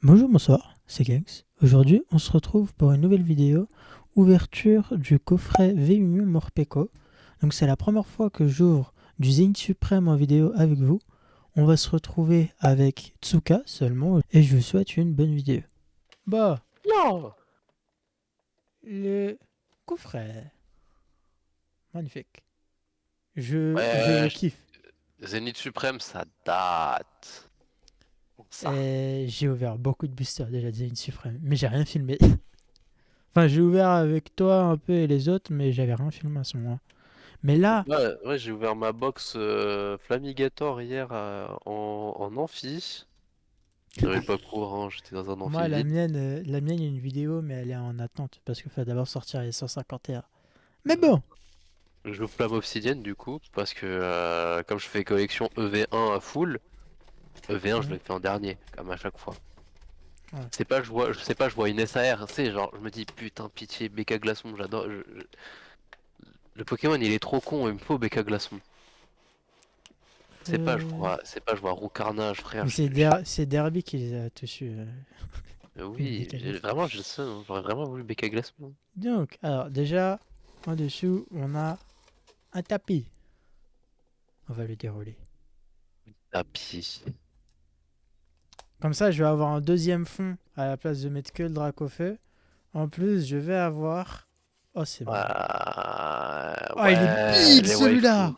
Bonjour, bonsoir, c'est Gax. Aujourd'hui, on se retrouve pour une nouvelle vidéo, ouverture du coffret V1 Morpeko. Donc c'est la première fois que j'ouvre du Zénith Suprême en vidéo avec vous. On va se retrouver avec Tsuka seulement et je vous souhaite une bonne vidéo. Bah, Non! le coffret, magnifique. Je le Ouais, kiffe. Zénith Suprême, ça date. Ça. Et j'ai ouvert beaucoup de boosters déjà de Zénith Suprême, mais j'ai rien filmé. Enfin, j'ai ouvert avec toi un peu et les autres, mais j'avais rien filmé à ce moment-là. Mais là, Ouais, j'ai ouvert ma box Flamigator hier en amphi. J'avais pas cours, hein, j'étais dans un amphi moi, vide. la mienne, il y a une vidéo, mais elle est en attente parce qu'il faut d'abord sortir les 150 heures. Mais bon, Je flamme obsidienne du coup, parce que comme je fais collection EV1 à full, EV1 je ouais, le fais en dernier, comme à chaque fois. ouais. C'est pas, je sais pas, je vois une SAR, c'est genre, je me dis putain, pitié, BK Glaçon, j'adore. Le Pokémon il est trop con, il me faut BK Glaçon. Euh, C'est pas, je vois Roucarnage, frère. Mais c'est Derby qui les a tous eu. Les Oui, Bécaglas. vraiment, je sais, hein, j'aurais vraiment voulu BK Glaçon. Donc, alors déjà, en dessous, on a un tapis. On va le dérouler. Tapis. Comme ça, je vais avoir un deuxième fond à la place de mettre que le Dracofeu. En plus, je vais avoir. Oh, c'est bon. Oh, il est Ouais, big les waifus. celui-là!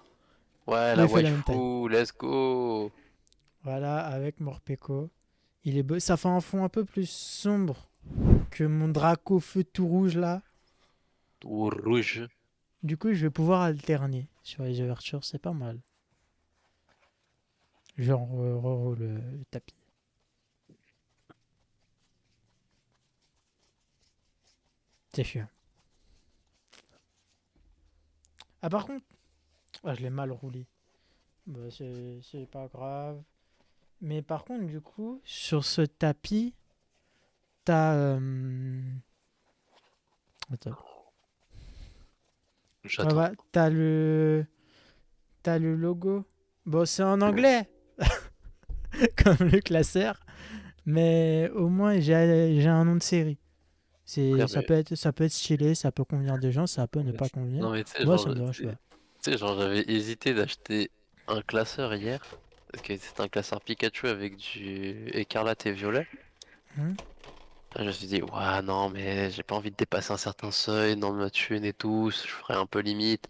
Ouais, Bon, la il fait la même taille. waifu, let's go. Voilà, avec Morpeko. Il est beau. Ça fait un fond un peu plus sombre que mon Draco feu tout rouge là. Tout rouge. Du coup, je vais pouvoir alterner sur les ouvertures, c'est pas mal. Je reroule le tapis. C'est chiant. Ah, par contre, ah, je l'ai mal roulé. Bah, c'est pas grave. Mais par contre, du coup, sur ce tapis, t'as. Attends. Ouais, J'attends. ouais, t'as le logo. Bon, c'est en anglais, comme le classeur. Mais au moins, j'ai un nom de série. Frère, mais... Ça peut être stylé, ça peut convenir des gens, ça peut ne pas convenir. Non mais tu sais, Moi, genre, ça me dérange pas. j'avais hésité d'acheter un classeur hier. Parce que c'est un classeur Pikachu avec du écarlate et violet. Hmm. Je me suis dit, ouais, non, mais j'ai pas envie de dépasser un certain seuil dans ma thune et tout, je ferais un peu limite.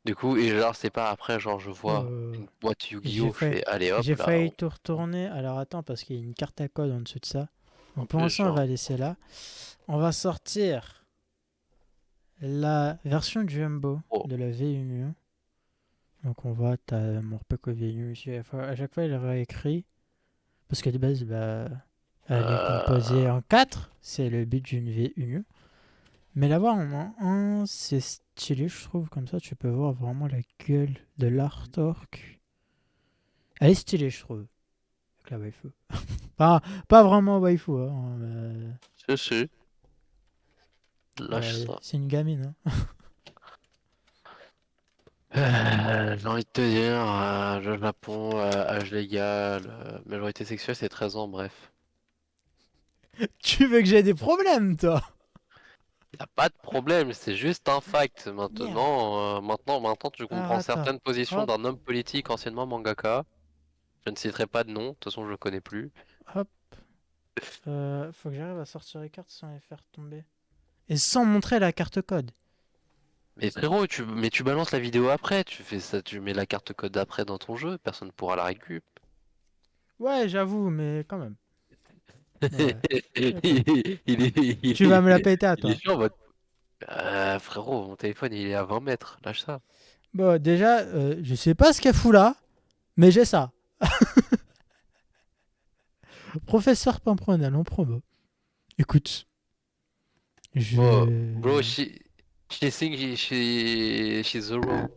Du coup, et genre, c'est pas après, genre, je vois Euh, une boîte j'ai Yu-Gi-Oh! Je fait, fais, allez j'ai hop, là, failli tout retourner. Alors attends, parce qu'il y a une carte à code en dessous de ça. en Donc pour plus, l'instant, on genre, va laisser là. On va sortir la version Jumbo oh, de la V1. Donc on voit, t'as mon Poco V1 ici. À chaque fois, il est écrit. Parce que de base, bah, elle est euh, composée en 4. C'est le but d'une V1. Mais l'avoir en 1, c'est stylé, je trouve. Comme ça, tu peux voir vraiment la gueule de l'artwork. Elle est stylée, je trouve, avec la waifu. Pas vraiment waifu, hein, mais si, lâche ouais, ça. c'est une gamine. Hein. J'ai envie de te dire, le Japon, âge légal, majorité sexuelle, c'est 13 ans, bref. Tu veux que j'ai des problèmes, toi? Y a pas de problème, c'est juste un fact. Merde. Maintenant, tu Alors comprends attends. certaines positions Hop, d'un homme politique anciennement mangaka. Je ne citerai pas de nom, de toute façon, je le connais plus. hop. Faut que j'arrive à sortir les cartes sans les faire tomber. Et sans montrer la carte code. Mais frérot, mais tu balances la vidéo après, tu fais ça, tu mets la carte code après dans ton jeu, personne pourra la récup. Ouais, j'avoue, mais quand même. Ouais, Il quand même. Tu vas me la est, péter à il est toi. chiant en mode. Frérot, mon téléphone il est à 20 mètres, lâche ça. Bon, déjà, je sais pas ce qu'elle fout là, mais j'ai ça. Professeur Pimprenel en promo. Écoute, Bro, je. she think she's Zoro.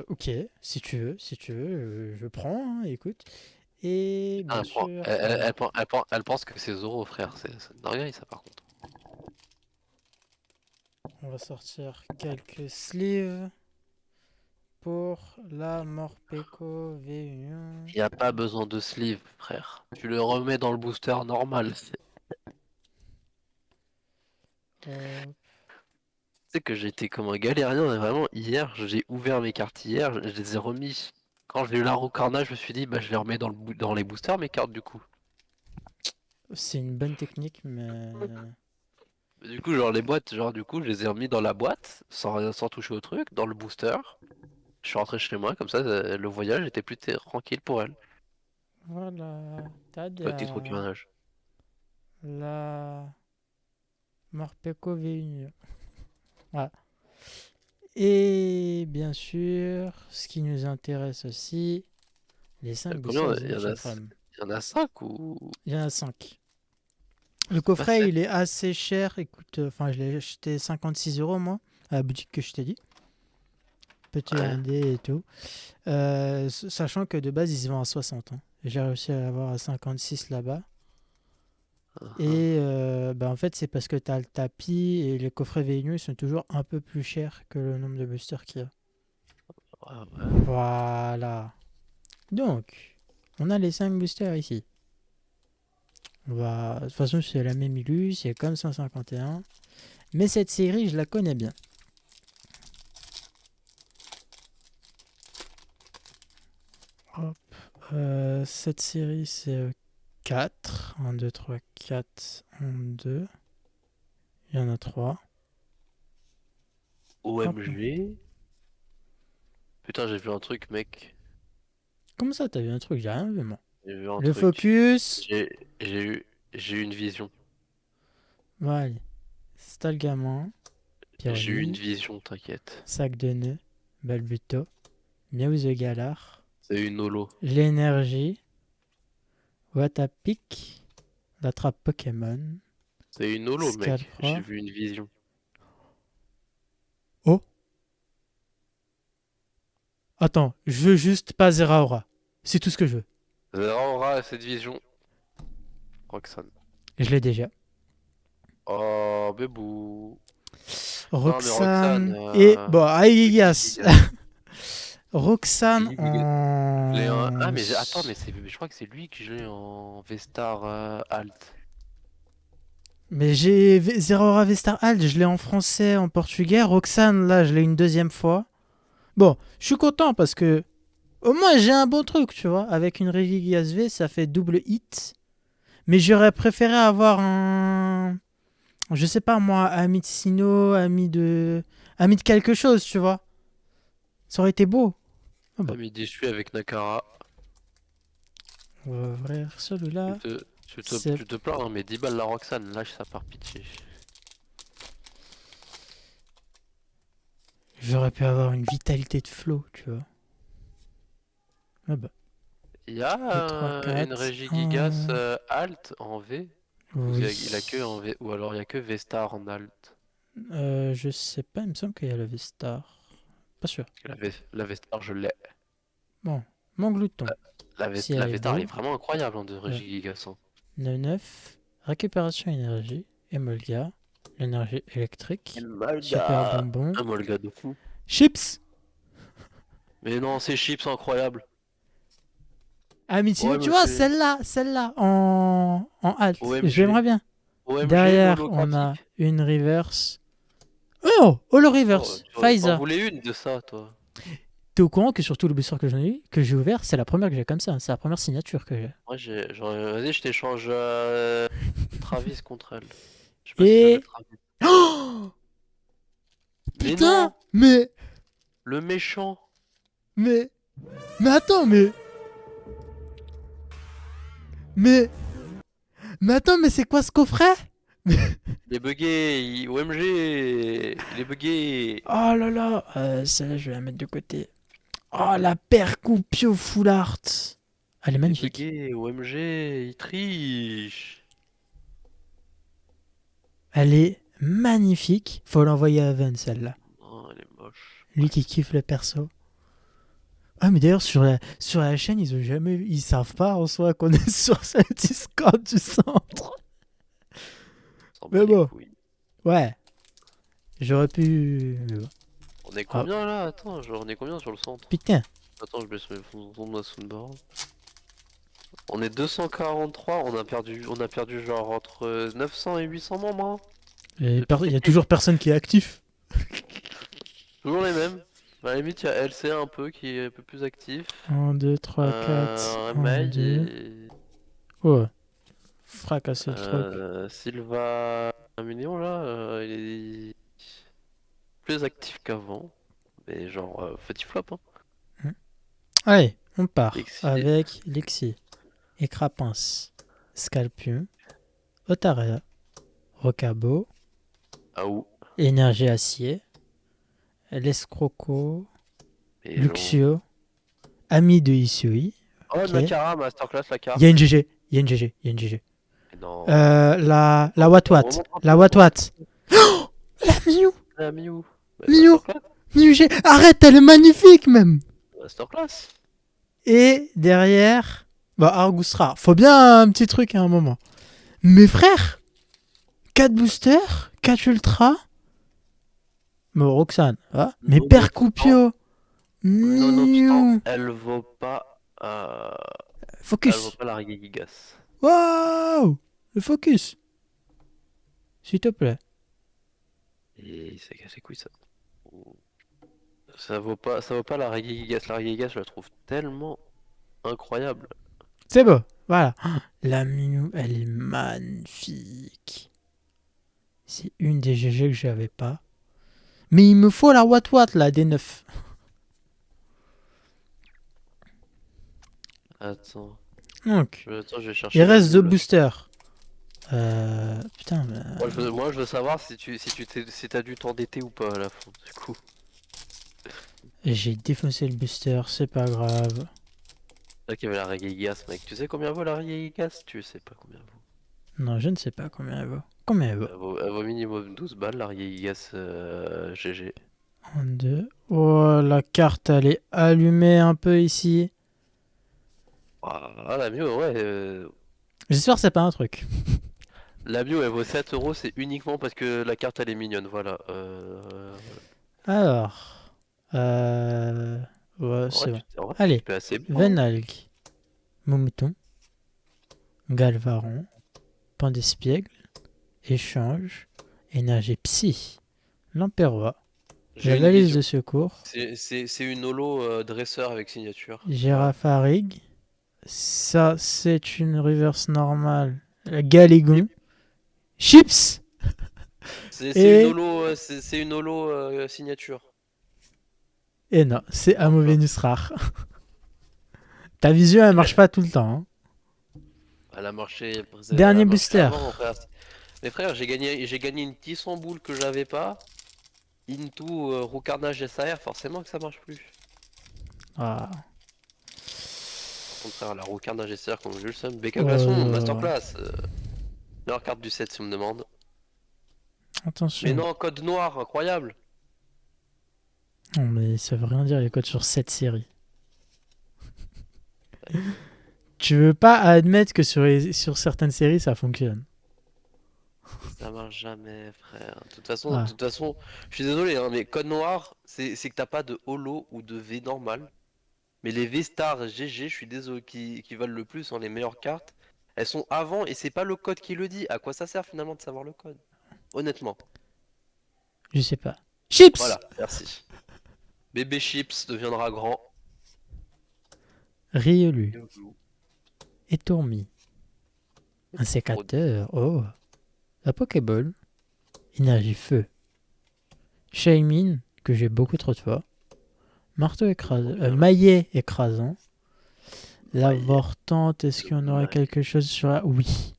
Ok, si tu veux, je prends, hein, écoute. Et Putain, bien elle, prend- sûr, elle, voilà. elle, pen- elle pen- elle pense que c'est Zoro, frère, c'est une dinguerie ça par contre. On va sortir quelques sleeves pour la Morpeko V1. Il n'y a pas besoin de sleeve, frère. Tu le remets dans le booster normal. Tu Hop. sais que j'étais comme un galérien, et vraiment, hier, j'ai ouvert mes cartes hier, je les ai remis. Quand j'ai eu la Rocarna, je me suis dit, bah je les remets dans les boosters, mes cartes, du coup. C'est une bonne technique, mais... Du coup, genre les boîtes, genre du coup, je les ai remis dans la boîte, sans toucher au truc, dans le booster. Je suis rentré chez moi, comme ça, le voyage était plus tranquille pour elle. Voilà. Petit Tada. truc. La Morpeko V1. Voilà. Et bien sûr, ce qui nous intéresse aussi, les 5 Combien? boosters Zenith Supreme. Il y en a 5 ou... Il y en a 5. Le C'est pas coffret, 7? il est assez cher. Écoute, enfin, je l'ai acheté 56 € moi, à la boutique que je t'ai dit. Petit Ouais. indé et tout. Sachant que de base, ils se vendent à 60. Hein. J'ai réussi à l'avoir à 56 là-bas. Uh-huh. Et bah, en fait, c'est parce que tu as le tapis et les coffrets VNU sont toujours un peu plus chers que le nombre de boosters qu'il y a. Ouais, ouais. Voilà. Donc, on a les 5 boosters ici. De toute façon, c'est la même illus, c'est comme 151. Mais cette série, je la connais bien. Hop. Cette série, c'est 4. 1, 2, 3, 4. 1, 2. Il y en a 3. Hop. OMG. Putain, j'ai vu un truc, mec. Comment ça, t'as vu un truc? J'ai rien vu, moi. J'ai vu un Le truc. focus. J'ai j'ai eu une vision. Voilà. Stalgamin. J'ai eu une Pyroli. vision, t'inquiète. Sac de nœuds. Balbuto. Miaou the Galar. C'est une holo. L'énergie. Watapic. La trappe Pokémon. C'est une holo, mec. J'ai Scalpra. vu une vision. Oh. Attends, je veux juste pas Zeraora. C'est tout ce que je veux. Aura cette vision. Roxane. Je l'ai déjà. Oh, bébou. Non, mais Roxane. Roxane et... Bon, Aïgas. Gigas. Roxane Gigas. Ah, en... mais attends, mais je crois que c'est lui qui jouait en Vestar Alt. Mais j'ai Zeraora Vestar Alt, je l'ai en français, en portugais. Roxane, là, je l'ai une deuxième fois. Bon, je suis content parce que au moins j'ai un bon truc, tu vois. Avec une Regigigas V, ça fait double hit. Mais j'aurais préféré avoir un... Je sais pas moi, ami de Sino, ami de quelque chose, tu vois. Ça aurait été beau. Ah Ah, bon. mais déçu avec Nakara. On va ouvrir celui-là. C'est... Tu te plains, hein, mais 10 balles la Roxane, lâche ça par pitié. J'aurais pu avoir une vitalité de flow, tu vois. Ah bah. Il y a 2, 3, une 4. Regigigas Alt en V? Ou Oui. il a que en V? Ou alors il y a que Vestar en Alt? Je sais pas, il me semble qu'il y a la V-Star. Pas sûr. La Vestar, je l'ai. Bon, mon glouton. Si La elle est Vestar, elle est beau. vraiment incroyable hein, de Ouais. Regigigas. Hein. 9. Récupération énergie. Emolga. L'énergie électrique. Super Molga! bonbon. Un Molga de fou. Chips. Mais non, c'est chips incroyable. Amici, tu vois, OMG. celle-là, en alt. Je OMG. l'aimerais bien. OMG, Derrière, on a l'holographique. une reverse. Oh, holo Oh, reverse. t'en Faiza. voulais une de ça, toi. T'es au courant que sur tout le booster que j'en ai eu, que j'ai ouvert, c'est la première que j'ai comme ça. C'est la première signature que j'ai. Moi, vas-y, je t'échange Travis contre elle. Je sais pas si ça va Et... être Travis. Oh, Mais putain. non! Le méchant! Mais... Mais attends, Mais... Mais attends, mais c'est quoi ce coffret? Il est bugué! OMG! Il est bugué! Oh là là. Celle-là, je vais la mettre de côté. Oh, la Percupio Full Art. Elle est Il est magnifique. bugué! OMG! Il triche! Elle est magnifique. Faut l'envoyer à Van, celle-là. Non, elle est moche. Lui qui kiffe le perso. Ah, mais d'ailleurs, sur la chaîne, ils ont jamais... Ils savent pas, en soi, qu'on est sur ce Discord du centre. On s'en bat Mais les bon. couilles. Ouais. J'aurais pu... Mais bon. On est Ah, combien là? Attends, on est combien sur le centre? putain. Attends, je baisse le fond de ma soundboard. On est 243, on a perdu genre entre 900 et 800 membres, hein, Il depuis. y a toujours personne qui est actif. Toujours les mêmes. À la limite, il y a LC un peu qui est un peu plus actif. 1, 2, 3, 4. 1, May 2. et Oh, fracasser le truc. Silva Mignon là, il est plus actif qu'avant. Mais genre, petit flop, hein. Hmm. Allez, on part Lexi. avec Lexi, Écrapince, Scalpion, Otaria, Rocabo, Ah ou. Énergie Acier, L'escroco, Et genre. Luxio, Ami de Isui. Oh, Ok. Nakara, Masterclass la Il y a une carte. GG. Il y a une GG. Il y a une GG. Mais non. La Watwat. Remonte un La peu, Watwat. La Miu. la Miu. Bah, Miu. Masterclass. Miu G. Arrête, elle est magnifique même. Masterclass. Et derrière, bah Argustra. Faut bien un petit truc à un moment. Mes frères, 4 boosters, 4 ultra. Bon, Roxane, hein. Mais Nonobstant, Percupio. nonobstant, Miu. elle vaut pas. Elle vaut Focus. pas la Gigas. Waouh. Le focus. S'il te plaît. Et c'est cassé couille ça. Ça vaut pas la Gigas. La Gigas, je la trouve tellement incroyable. C'est beau. Voilà. La Miu, elle est magnifique. C'est une des GG que j'avais pas. Mais il me faut la Watwat, la D9. Attends. Donc, Attends, je vais il chercher la reste Miu The là. Booster. Putain, Moi, je veux savoir si t'as dû t'endetter ou pas à la fin, du coup. j'ai défoncé le booster, c'est pas grave. Là qu'il y avait la Gigas, mec. Tu sais combien vaut la Gigas? Tu sais pas combien elle vaut. Non, je ne sais pas combien elle vaut. Combien elle vaut? Elle vaut minimum 12 balles, la Gigas GG. 1, 2. Oh, la carte, elle est allumée un peu ici. Ah, la Miu, ouais. J'espère que c'est pas un truc. La Miu, elle vaut 7 euros, c'est uniquement parce que la carte, elle est mignonne, voilà. Alors. Ouais, c'est bon. En vrai, tu Allez. te fais assez bien, hein. Venalg. Moumeton. Galvaron. Pandespiègle. Échange. Énergie psy. Lamperois. La J'ai une valise vision. de secours. C'est une holo dresseur avec signature. Voilà. Girafarig. Ça, c'est une reverse normale. Galégon. Chips. C'est une Et... holo, c'est une holo signature. Et non, c'est Hop là. Amovenus rare. Ta vision, elle marche pas tout le temps. Hein. Elle Dernier a marché booster. avant, frère. Mais frère, j'ai gagné une Tisson boule que j'avais pas. Into Roucarnage SAR, forcément que ça marche plus. Ah. Par contre, frère, la Roucarnage SAR, comme je le seum. BK Glaçon, Oh. Masterclass. Meilleure carte du set si on me demande. Mais Attention. non, code noir, incroyable. Non, mais ça veut rien dire les codes sur cette série. Tu veux pas admettre que sur certaines séries, ça fonctionne. Ça marche jamais, frère. Ah. De toute façon, je suis désolé, hein, mais code noir, c'est que t'as pas de holo ou de V normal. Mais les V Star GG, je suis désolé, qui valent le plus, sont les meilleures cartes. Elles sont avant et c'est pas le code qui le dit. À quoi ça sert finalement de savoir le code? Honnêtement. Je sais pas. Chips. Voilà, merci. Bébé Chips deviendra grand. Riolu. Étourmi. Un Trop- sécateur. Oh. La Pokéball. Énergie feu. Shaymin, que j'ai beaucoup trop de fois. Marteau écrasant. trop bien. Maillet écrasant. Maillet. L'avortante, est-ce qu'il y en aurait Maillet. quelque chose sur la... Oui.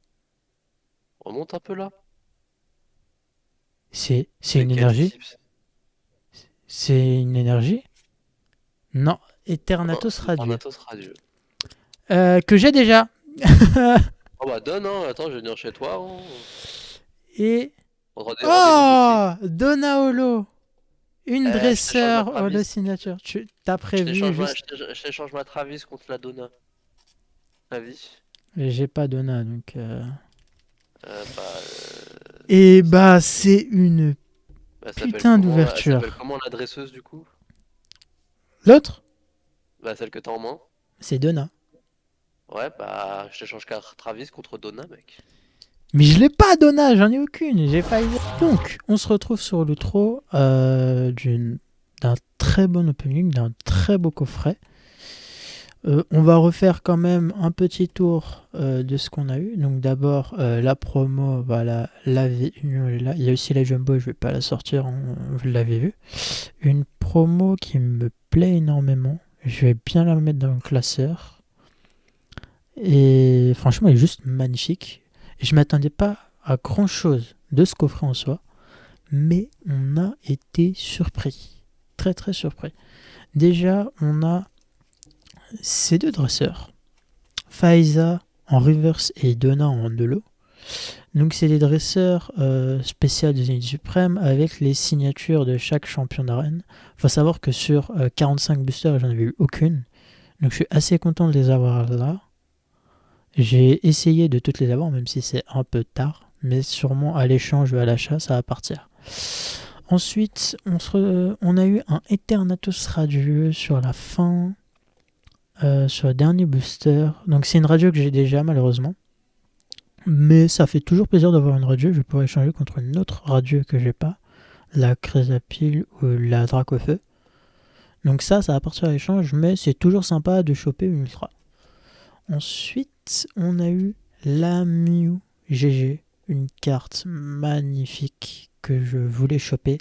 Remonte un peu là. C'est C'est une quel énergie. Chips? C'est une énergie. Non. Non, Eternatus c'est radieux. Thanatos radieux. Que j'ai déjà. Oh bah donne, hein. Attends, je vais venir chez toi, hein. Et... Rendez-vous boutique. Oh Donaolo. Une Je t'échange ma dresseur holo Travis. signature. Tu t'as prévu juste... Je t'échange ma Travis contre la Donna. Travis. J'ai pas Dona, donc... Bah, Et bah, c'est une putain Elle s'appelle d'ouverture. comment la dresseuse du coup? L'autre, Bah celle que t'as en main. c'est Donna. Ouais, bah je t'échange Travis contre Donna, mec. Mais je l'ai pas, Donna, j'en ai aucune. J'ai failli. Donc, on se retrouve sur le l'outro d'un très bon opening, d'un très beau coffret. On va refaire quand même un petit tour de ce qu'on a eu. Donc d'abord la promo, voilà, la V1 est là. Il y a aussi la Jumbo, je vais pas la sortir, vous l'avez vu. Une promo qui me plaît énormément. Je vais bien la mettre dans le classeur. Et franchement, elle est juste magnifique. Et je m'attendais pas à grand chose de ce coffret en soi. Mais on a été surpris. Très très surpris. Déjà, on a ces deux dresseurs. Faiza en reverse et Donna en holo. Donc c'est des dresseurs spéciaux de Zénith Suprême avec les signatures de chaque champion d'arène. Il faut savoir que sur 45 boosters, j'en avais eu aucune. Donc je suis assez content de les avoir là. J'ai essayé de toutes les avoir, même si c'est un peu tard. Mais sûrement à l'échange ou à l'achat, ça va partir. Ensuite, on a eu un Eternatus radieux sur la fin. Sur le dernier booster. Donc c'est une radio que j'ai déjà malheureusement. Mais ça fait toujours plaisir d'avoir une radio. Je pourrais échanger contre une autre radio que j'ai pas. La Chrysapile ou la Dracofeu. Donc ça va partir à l'échange. Mais c'est toujours sympa de choper une ultra. Ensuite, on a eu la Mew GG. Une carte magnifique que je voulais choper.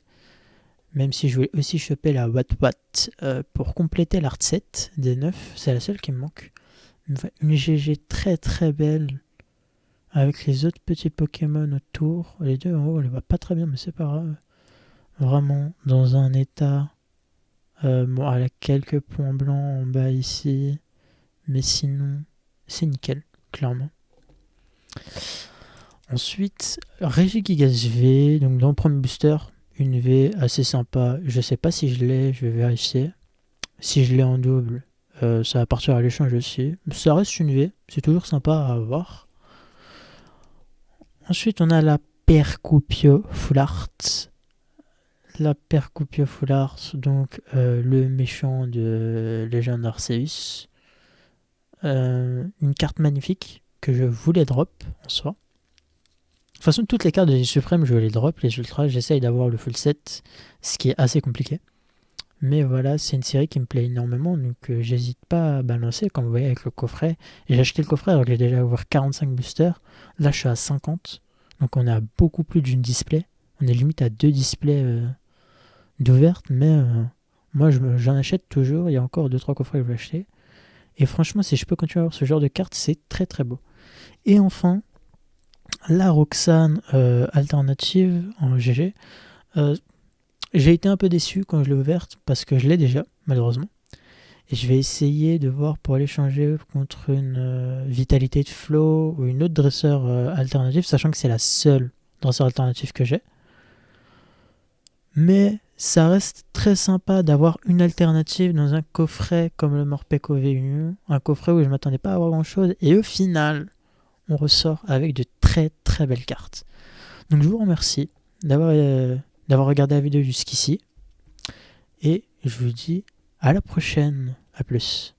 Même si je voulais aussi choper la Wat Wat pour compléter l'art set des 9. C'est la seule qui me manque. Une GG très très belle. Avec les autres petits Pokémon autour. Les deux en haut, on les voit pas très bien, mais c'est pas grave. Vraiment, dans un état... bon, elle a quelques points blancs en bas ici. Mais sinon, c'est nickel, clairement. Ensuite, Regigigas V. Donc dans le premier booster, une V assez sympa. Je sais pas si je l'ai, je vais vérifier. Si je l'ai en double, ça va partir à l'échange aussi. Ça reste une V, c'est toujours sympa à avoir. Ensuite, on a la Percupio Full Art. La Percupio Full Art, donc le méchant de Legend Arceus. Une carte magnifique que je voulais drop en soi. De toute façon, toutes les cartes de Suprême, je les drop. Les Ultras, j'essaye d'avoir le full set, ce qui est assez compliqué. Mais voilà, c'est une série qui me plaît énormément, donc j'hésite pas à balancer, comme vous voyez avec le coffret. J'ai acheté le coffret alors que j'ai déjà ouvert 45 boosters. Là, je suis à 50, donc on a beaucoup plus d'une display. On est limite à 2 displays d'ouvertes, mais moi j'en achète toujours. Il y a encore 2-3 coffrets que je vais acheter. Et franchement, si je peux continuer à avoir ce genre de cartes, c'est très très beau. Et enfin, la Roxane alternative en GG. J'ai été un peu déçu quand je l'ai ouverte parce que je l'ai déjà, malheureusement. Et je vais essayer de voir pour aller changer contre une Vitalité de Flow ou une autre dresseur alternative, sachant que c'est la seule dresseur alternative que j'ai. Mais ça reste très sympa d'avoir une alternative dans un coffret comme le Morpeko V1, un coffret où je ne m'attendais pas à avoir grand chose. Et au final, on ressort avec de très très belles cartes. Donc je vous remercie d'avoir regardé la vidéo jusqu'ici. Et je vous dis à la prochaine. À plus.